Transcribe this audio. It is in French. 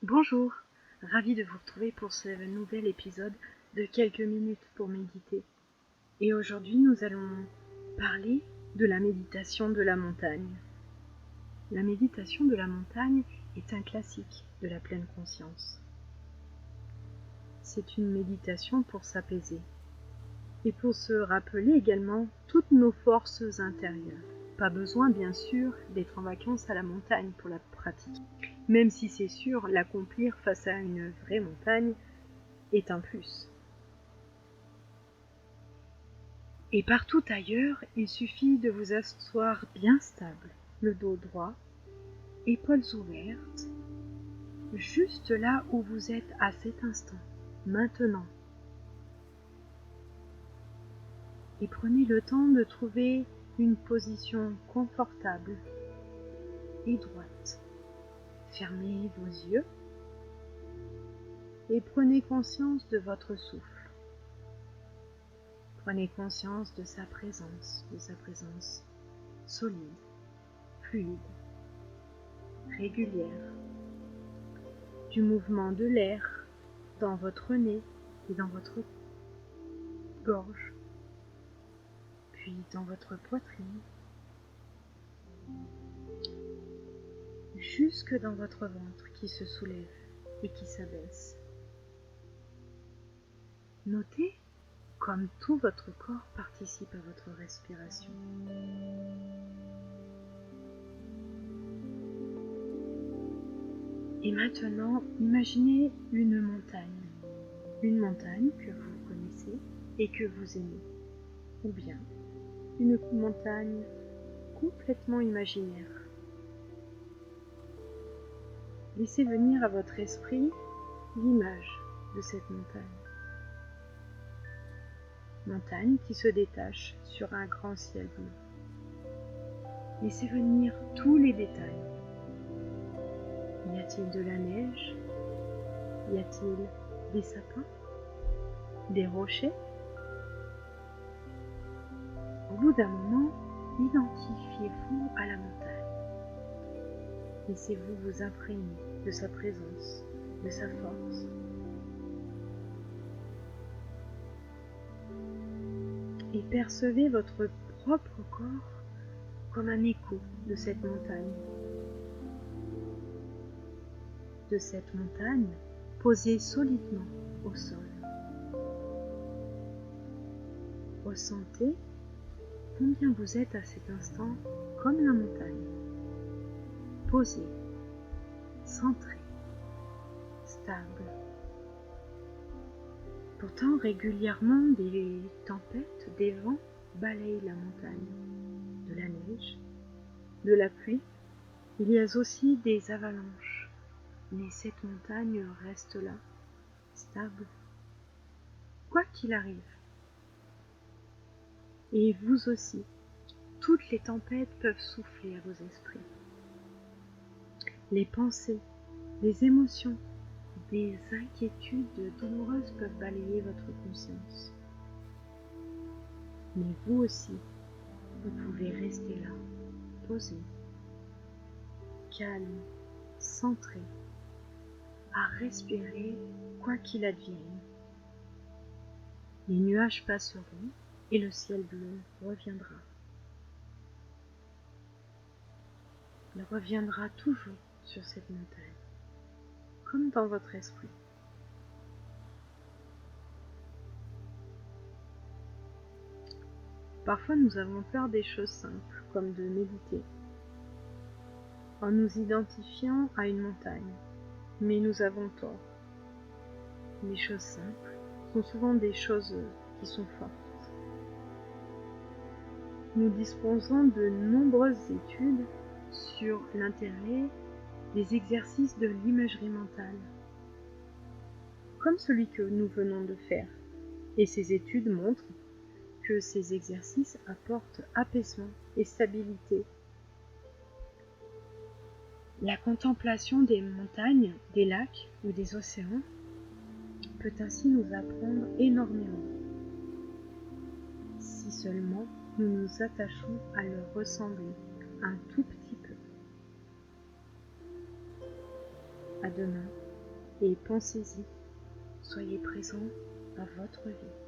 Bonjour, ravi de vous retrouver pour ce nouvel épisode de quelques minutes pour méditer. Et aujourd'hui nous allons parler de la méditation de la montagne. La méditation de la montagne est un classique de la pleine conscience. C'est une méditation pour s'apaiser et pour se rappeler également toutes nos forces intérieures. Pas besoin bien sûr d'être en vacances à la montagne pour la pratiquer. Même si c'est sûr, l'accomplir face à une vraie montagne est un plus. Et partout ailleurs, il suffit de vous asseoir bien stable, le dos droit, épaules ouvertes, juste là où vous êtes à cet instant, maintenant. Et prenez le temps de trouver une position confortable et droite. Fermez vos yeux et prenez conscience de votre souffle. Prenez conscience de sa présence solide, fluide, régulière, du mouvement de l'air dans votre nez et dans votre gorge, puis dans votre poitrine, jusque dans votre ventre qui se soulève et qui s'abaisse. Notez comme tout votre corps participe à votre respiration. Et maintenant, imaginez une montagne que vous connaissez et que vous aimez, ou bien une montagne complètement imaginaire. Laissez venir à votre esprit l'image de cette montagne. Montagne qui se détache sur un grand ciel bleu. Laissez venir tous les détails. Y a-t-il de la neige? Y a-t-il des sapins? Des rochers? Au bout d'un moment, identifiez-vous à la montagne. Laissez-vous vous imprégner de sa présence, de sa force. Et percevez votre propre corps comme un écho de cette montagne. De cette montagne posée solidement au sol. Ressentez combien vous êtes à cet instant comme la montagne. Posé, centré, stable. Pourtant, régulièrement, des tempêtes, des vents balayent la montagne. De la neige, de la pluie, il y a aussi des avalanches. Mais cette montagne reste là, stable, quoi qu'il arrive. Et vous aussi, toutes les tempêtes peuvent souffler à vos esprits. Les pensées, les émotions, des inquiétudes douloureuses peuvent balayer votre conscience. Mais vous aussi, vous pouvez rester là, posé, calme, centré, à respirer quoi qu'il advienne. Les nuages passeront et le ciel bleu reviendra. Il reviendra toujours sur cette montagne, comme dans votre esprit. Parfois nous avons peur des choses simples, comme de méditer, en nous identifiant à une montagne, mais nous avons tort. Les choses simples sont souvent des choses qui sont fortes. Nous disposons de nombreuses études sur l'intérêt des exercices de l'imagerie mentale, comme celui que nous venons de faire. Et ces études montrent que ces exercices apportent apaisement et stabilité. La contemplation des montagnes, des lacs ou des océans peut ainsi nous apprendre énormément, si seulement nous nous attachons à leur ressembler un tout petit peu. À demain. et pensez-y, soyez présent à votre vie.